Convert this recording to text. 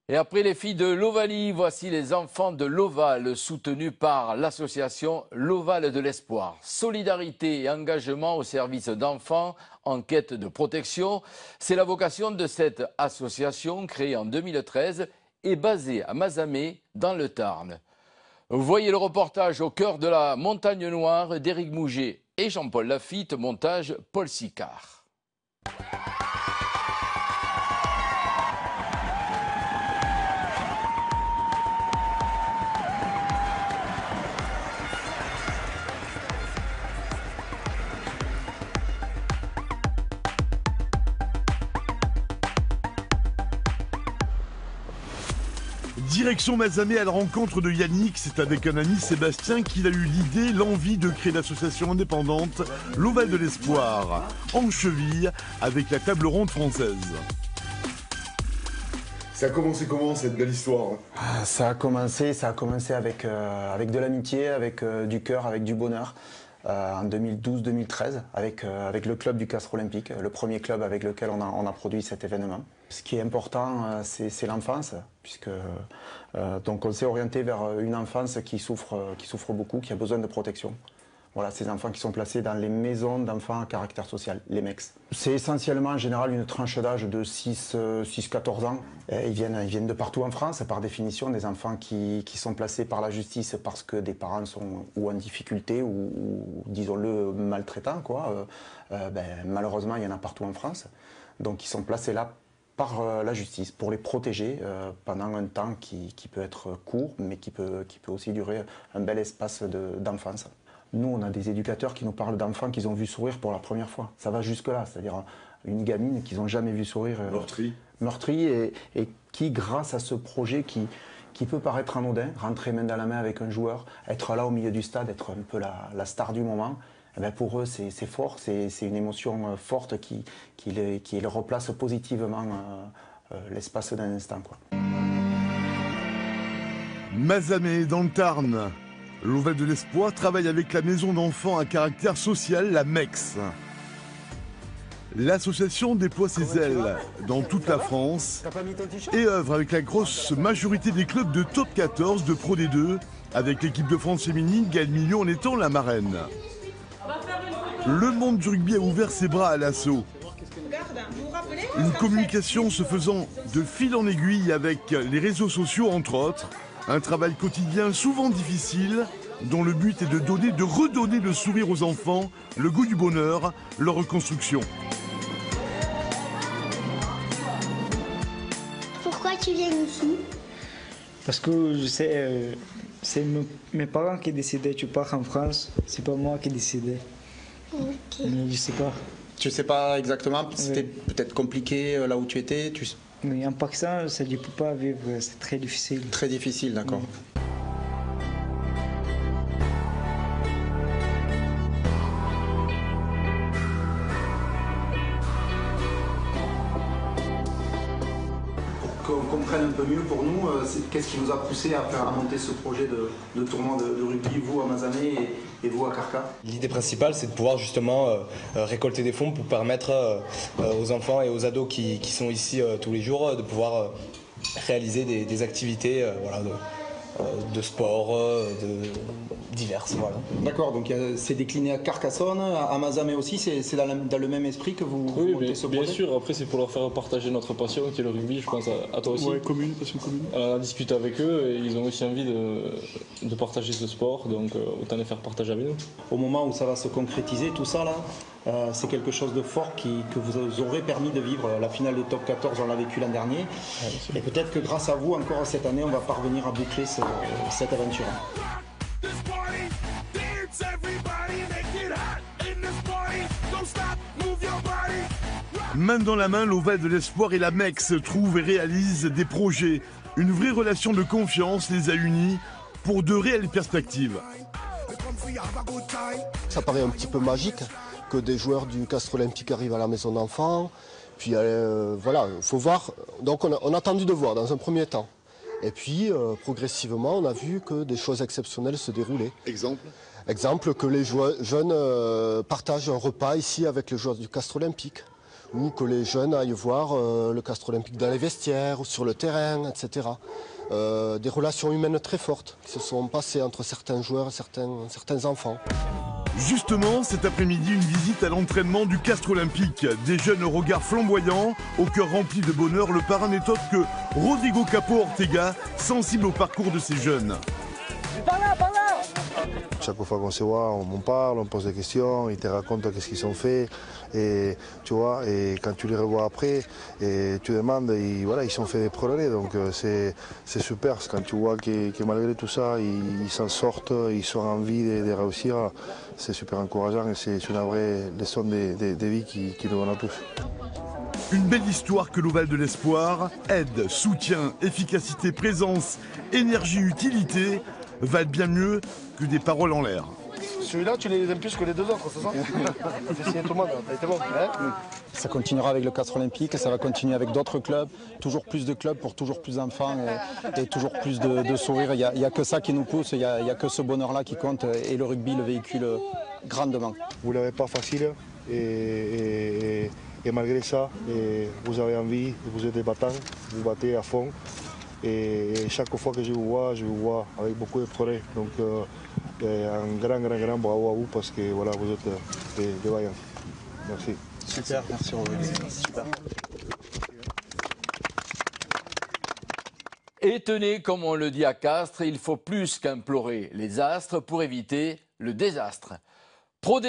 Et après les filles de l'Ovalie, voici les enfants de l'Oval, soutenus par l'association L'Oval de l'Espoir. Solidarité et engagement au service d'enfants en quête de protection, c'est la vocation de cette association créée en 2013 et basée à Mazamet, dans le Tarn. Voyez le reportage au cœur de la Montagne Noire d'Éric Mouget et Jean-Paul Lafitte, montage Paul Sicard. Direction Mazamet à la rencontre de Yannick, c'est avec un ami Sébastien qu'il a eu l'idée, l'envie de créer l'association indépendante L'Oval de l'Espoir, en cheville avec la table ronde française. Ça a commencé comment cette belle histoire? Ça a commencé avec de l'amitié, avec du cœur, avec du bonheur. En 2012-2013 avec le club du Castres Olympique, le premier club avec lequel on a produit cet événement. Ce qui est important, c'est l'enfance, puisque donc on s'est orienté vers une enfance qui souffre beaucoup, qui a besoin de protection. Voilà, ces enfants qui sont placés dans les maisons d'enfants à caractère social, les MEX. C'est essentiellement en général une tranche d'âge de 6-14 ans. Ils viennent de partout en France, par définition, des enfants qui sont placés par la justice parce que des parents sont ou en difficulté ou disons-le, maltraitants, quoi. Malheureusement, il y en a partout en France. Donc ils sont placés là par la justice pour les protéger pendant un temps qui peut être court, mais qui peut aussi durer un bel espace d'enfance. Nous, on a des éducateurs qui nous parlent d'enfants qu'ils ont vu sourire pour la première fois. Ça va jusque-là, c'est-à-dire une gamine qu'ils n'ont jamais vu sourire. Meurtrie et qui, grâce à ce projet qui peut paraître anodin, rentrer main dans la main avec un joueur, être là au milieu du stade, être un peu la star du moment, eh bien pour eux, c'est fort, c'est une émotion forte qui les replace positivement l'espace d'un instant, quoi. Mazamet, dans le Tarn. L'Oval de l'Espoir travaille avec la maison d'enfants à caractère social, la MEX. L'association déploie ses ailes dans toute la France et œuvre avec la grosse majorité des clubs de top 14 de Pro D2, avec l'équipe de France féminine, Gaëlle Million en étant la marraine. Le monde du rugby a ouvert ses bras à l'assaut. Une communication se faisant de fil en aiguille avec les réseaux sociaux, entre autres. Un travail quotidien souvent difficile, dont le but est de redonner le sourire aux enfants, le goût du bonheur, leur reconstruction. Pourquoi tu viens ici? Parce que je sais, c'est mes parents qui décidaient, tu pars en France, c'est pas moi qui décidais. Ok. Mais je sais pas. Tu sais pas exactement, c'était peut-être compliqué là où tu étais Mais en Pakistan, ça ne peut pas vivre, c'est très difficile. Très difficile, d'accord. Pour qu'on comprenne un peu mieux pour nous, qu'est-ce qui vous a poussé à monter ce projet de tournoi de rugby, vous à Mazamet et vous à Carca? L'idée principale, c'est de pouvoir justement récolter des fonds pour permettre aux enfants et aux ados qui sont ici tous les jours de pouvoir réaliser des activités de sport, diverses. Voilà. D'accord, donc c'est décliné à Carcassonne, à Mazamet aussi, c'est dans le même esprit que vous montez ce projet? Bien sûr, après c'est pour leur faire partager notre passion qui est le rugby, je pense à toi aussi. Ouais, passion commune. On a discuté avec eux et ils ont aussi envie de partager ce sport, donc autant les faire partager avec nous. Au moment où ça va se concrétiser, tout ça là, c'est quelque chose de fort que vous aurez permis de vivre. La finale de Top 14, on l'a vécu l'an dernier. Et peut-être que grâce à vous, encore cette année, on va parvenir à boucler cette aventure. Main dans la main, l'Oval de l'Espoir et la MEX trouvent et réalisent des projets. Une vraie relation de confiance les a unis pour de réelles perspectives. Ça paraît un petit peu magique que des joueurs du Castres Olympique arrivent à la maison d'enfants. Puis voilà, il faut voir. Donc on a attendu de voir dans un premier temps. Et puis progressivement, on a vu que des choses exceptionnelles se déroulaient. Exemple que les jeunes partagent un repas ici avec les joueurs du Castres Olympique. ou que les jeunes aillent voir le Castres Olympique dans les vestiaires ou sur le terrain, etc. Des relations humaines très fortes qui se sont passées entre certains joueurs et certains enfants. Justement, cet après-midi, une visite à l'entraînement du Castres Olympique. Des jeunes au regard flamboyant, au cœur rempli de bonheur, le parrain n'est autre que Rodrigo Capo Ortega, sensible au parcours de ces jeunes. Chaque fois qu'on se voit, on parle, on pose des questions, ils te racontent qu'est-ce qu'ils ont fait. Et tu vois, et quand tu les revois après, et tu demandes, et voilà, ils sont fait des progrès. Donc c'est super. Quand tu vois que malgré tout ça, ils s'en sortent, ils ont envie de réussir. C'est super encourageant et c'est une vraie leçon de vie qui nous donne à tous. Une belle histoire que l'Oval de l'Espoir, aide, soutien, efficacité, présence, énergie, utilité, valent bien mieux que des paroles en l'air. Celui-là, tu les aimes plus que les deux autres, c'est ça? J'ai signé tout le monde, t'as été bon, hein? Ça continuera avec le Castres Olympique, ça va continuer avec d'autres clubs, toujours plus de clubs pour toujours plus d'enfants et toujours plus de sourires. Il n'y a que ça qui nous pousse, il n'y a que ce bonheur-là qui compte et le rugby le véhicule grandement. Vous ne l'avez pas facile et malgré ça, vous avez envie, vous êtes des battants, vous battez à fond. Et chaque fois que je vous vois avec beaucoup de progrès. Donc un grand bravo à vous parce que voilà, vous êtes des vaillants. Merci. Super, merci Rodrigue. Super. Et tenez, comme on le dit à Castres, il faut plus qu'implorer les astres pour éviter le désastre.